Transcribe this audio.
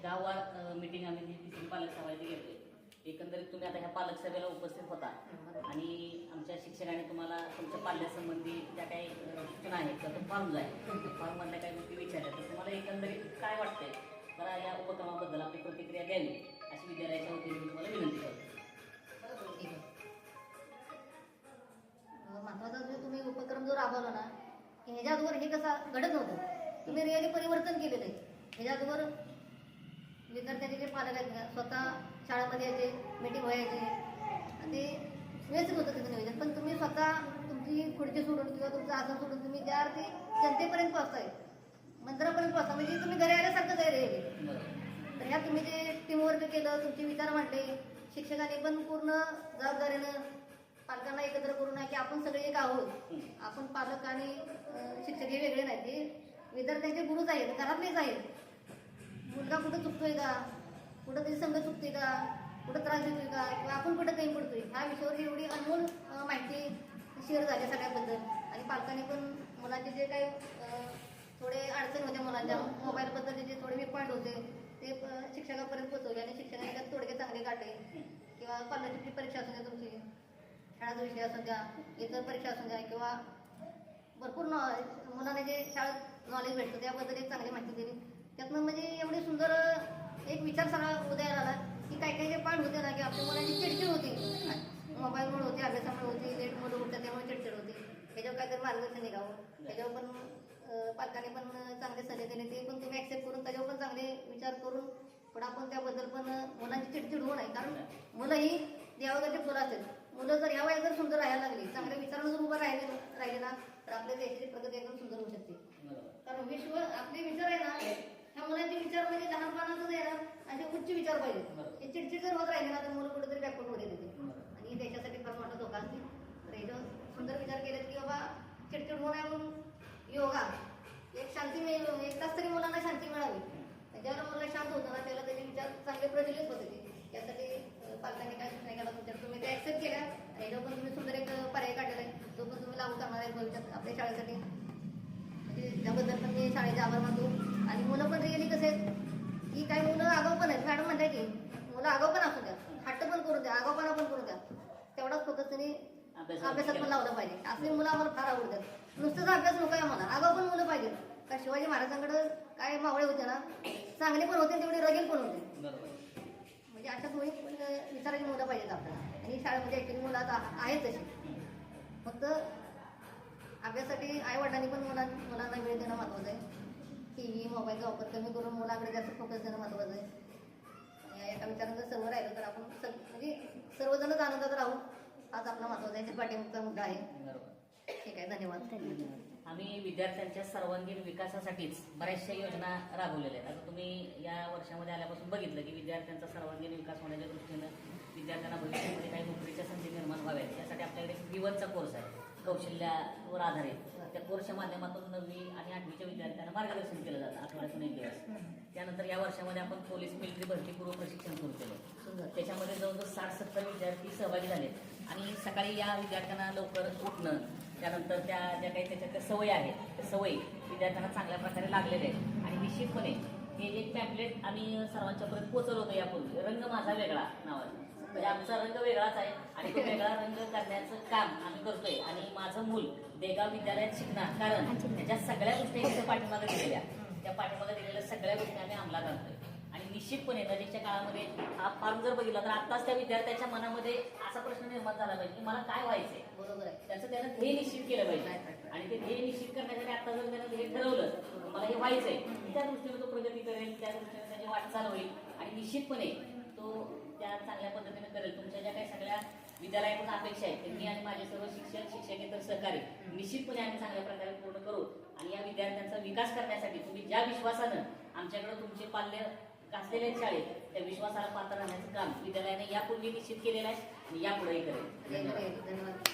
गाववार meeting आम्ही जी तिसरी पालक सभाची घेतोय. एकंदरीत तुम्ही आता ह्या पालक सभेला उपस्थित होता आणि आमच्या शिक्षकांनी तुम्हाला तुमच्या पाल्यासंबंधी ज्या काही सूचना आहेत त्या फॉर्म आहे फॉर्ममधल्या काही गोष्टी विचारल्या तर तुम्हाला एकंदरीत काय वाटतंय मला या उपक्रमाबद्दल आपली प्रतिक्रिया द्यावी अशी विद्यालयाच्या वतीने मी तुम्हाला विनंती करतो. ठीक आहे. महत्वाचा जो तुम्ही उपक्रम जो राबवला ना की ह्याच्या अगोदर हे कसं घडत नव्हतं, तुम्ही रिअली परिवर्तन केलेलं आहे. ह्याच्या अगोदर विद्यार्थ्यांचे जे पालक आहेत ना स्वतः शाळेमध्ये यायचे, मीटिंग व्हायचे आणि ते व्यवस्थित होतं तिथं नियोजन. पण तुम्ही स्वतः तुमची खुर्ची सोडून किंवा तुमचं आसन सोडून तुम्ही ज्या अर्थी जनतेपर्यंत पोहोचताय, मंदिरापर्यंत पोहोचता म्हणजे तुम्ही घरी आल्यासारखंच आहे रे. तर ह्या तुम्ही जे टीमवर्क केलं, तुमचे विचार मांडले, शिक्षकांनी पण पूर्ण जबाबदारीनं पालकांना एकत्र करून आहे की आपण सगळे एक आहोत. आपण पालक आणि शिक्षक हे वेगळे नाहीत, हे विद्यार्थ्यांचे गुरुच आहेत, घरातलेच आहेत. मुलगा कुठं चुकतोय का, कुठं तरी संघ चुकतोय का, कुठं त्रास देतोय का किंवा आपण कुठं काही पडतोय, ह्या विषयावर एवढी अनमोल माहिती शेअर झाली सगळ्याबद्दल. आणि पालकांनी पण मुलांचे जे काही थोडे अडचण होत्या मुलांच्या मोबाईलबद्दलचे जे थोडे पॉईंट होते ते शिक्षकापर्यंत पोहोचवले आणि शिक्षकांनी त्यात तोडगे चांगले काढले. किंवा कॉलेजची परीक्षा असू द्या, तुमची शाळेचा विषय असू द्या, इतर परीक्षा असू द्या किंवा भरपूर मुलांना जे शाळेत नॉलेज भेटतं त्याबद्दल एक चांगली माहिती दिली. त्यातनं म्हणजे एवढी सुंदर एक विचार सगळा उदयाला आला की काही काही जे पाठ होते ना की आपल्या मुलांची चिडचिड होती, मोबाईलमुळे होती, अभ्यासामुळे होती, लेटमुळे उठतात त्यामुळे चिडचिड होती. त्याच्यावर काहीतरी मार्गदर्शन निघावं, त्याच्यावर पण पालकांनी पण चांगले सल्ले दिले, ते पण तुम्ही ॲक्सेप्ट करून त्याच्यावर पण चांगले विचार करून पण आपण त्याबद्दल पण मुलांची चिडचिड होऊ नये. कारण मुलं ही देवाकडचे फुलं असतात. मुलं जर ह्या वयात जर सुंदर राहायला लागली, चांगल्या विचारानं जर उभं राहिले ना तर आपल्या देशाची प्रगती एकदम सुंदर होऊ शकते. कारण विश्व आपले विचार आहे ना, ह्या मुलांचे विचार म्हणजे लहानपणातच आहे ना असे उच्च विचार पाहिजे. हे चिडचिड जर होत राहिले ना तर मुलं कुठेतरी बॅकवर्ड होते तिथे आणि देशासाठी फार मोठा धोका असते. तर याच्यावर सुंदर विचार केलेत की बाबा चिडचिड होऊ नये म्हणून योगा एक शांती मिळेल, एक तास तरी मुलांना शांती मिळावी. ज्यावेळेला मुलं शांत होतं ना त्याला त्याचे विचार चांगले प्रज्वलित होते. यासाठी पालकांनी काय सूचना केला तुमच्या तुम्ही त्या ॲक्सेप्ट केल्या आणि याच्यावर पण तुम्ही सुंदर एक पर्याय काढलेला आहे, तो पण तुम्ही लागू करणार आहे भविष्यात आपल्या शाळेसाठी. म्हणजे त्याबद्दल पण मी शाळेचे आभार मानतो. आणि मुलं पण रिअली कसे आहेत की काही मुलं आगाऊ पण आहेत. मॅडम म्हणताय की मुलं आगाऊ पण असू द्या, हट्ट पण करून द्या, आगाऊपणा पण करून द्या, तेवढाच फोकस त्यांनी अभ्यासात पण लावलं पाहिजे. असले मुलं आम्हाला फार आवडतात. नुसतंच अभ्यास नको आहे आम्हाला, आगाऊ पण मुलं पाहिजे. का शिवाजी महाराजांकडे काय मावळे होते ना, चांगले पण होते तेवढे रगेल पण होते. म्हणजे अशा दोन्ही विचाराची मुलं पाहिजेत आपल्याला. आणि शाळेमध्ये ॲक्च्युली मुलं आता आहेत तशी. फक्त अभ्यासासाठी आईवडिलांनी पण मुलांना वेळ देणं महत्त्वाचं आहे. TV मोबाईलचा वापर कमी करून मुलांकडे जास्त फोकस देणं महत्त्वाचं आहे. आणि एका विचारानं जर सर्व राहिलं तर आपण म्हणजे सर्वजणच आनंदात राहू, हाच आपला महत्त्वाचा आहे, पाठीमागचा मुद्दा आहे. ठीक आहे, धन्यवाद. आम्ही विद्यार्थ्यांच्या सर्वांगीण विकासासाठीच बऱ्याचशा योजना राबवलेल्या आहेत. आता तुम्ही या वर्षामध्ये आल्यापासून बघितलं की विद्यार्थ्यांचा सर्वांगीण विकास होण्याच्या दृष्टीनं विद्यार्थ्यांना भविष्यामध्ये काही नोकरीच्या संधी निर्माण व्हाव्यात यासाठी आपल्याकडे जीवनचा कोर्स आहे कौशल्यावर आधारित. त्या कोर्सच्या माध्यमातून 9वी आणि 8वीच्या विद्यार्थ्यांना मार्गदर्शन केलं जातं आठवड्यातून 1 दिवस. त्यानंतर या वर्षामध्ये आपण पोलीस मिलिटरी भरती पूर्व प्रशिक्षण सुरू केलं. त्याच्यामध्ये जवळजवळ 60-70 विद्यार्थी सहभागी झाले. आणि सकाळी या विद्यार्थ्यांना लवकर उठणं, त्यानंतर त्या ज्या काही त्याच्यातल्या सवयी आहेत त्या सवयी विद्यार्थ्यांना चांगल्या प्रकारे लागलेल्या आहेत. आणि निश्चितपणे हे एक पॅम्पलेट आम्ही सर्वांच्यापर्यंत पोहोचवलं होतं यापूर्वी, रंग माझा वेगळा नावाचं. म्हणजे आमचा रंग वेगळाच आहे आणि तो वेगळा रंग करण्याचं काम आम्ही करतोय. आणि माझं मूल देगाव विद्यालयात शिकणार, कारण त्याच्या सगळ्या गोष्टी पाठीमागे दिलेल्या, त्या पाठीमागे दिलेल्या सगळ्या गोष्टी आम्ही अंमलात आणतोय. आणि निश्चितपणे नजीकच्या काळामध्ये हा फॉर्म जर बघितला तर आत्ताच त्या विद्यार्थ्याच्या मनामध्ये असा प्रश्न निर्माण झाला पाहिजे की मला काय व्हायचंय. बरोबर आहे, त्यानं ध्येय निश्चित केलं पाहिजे. आणि ते ध्येय निश्चित करण्यासाठी आता जर त्यानं ध्येय ठरवलं मला हे व्हायचंय, त्या दृष्टीने तो प्रगती करेल, त्या दृष्टीने त्याची वाटचाल होईल आणि निश्चितपणे तो त्या चांगल्या पद्धतीने करेल. तुमच्या ज्या काही सगळ्या विद्यालयाकडून अपेक्षा आहेत ते मी आणि माझे सर्व शिक्षक शिक्षकेतर सहकारी निश्चितपणे आम्ही चांगल्या प्रकारे पूर्ण करू. आणि या विद्यार्थ्यांचा विकास करण्यासाठी तुम्ही ज्या विश्वासानं आमच्याकडे तुमचे पाल्य गाजलेल्या शाळेत त्या विश्वासाला पात्र राहण्याचं काम विद्यालयाने यापूर्वी निश्चित केलेलं आहे आणि यापुढेही करेल. धन्यवाद.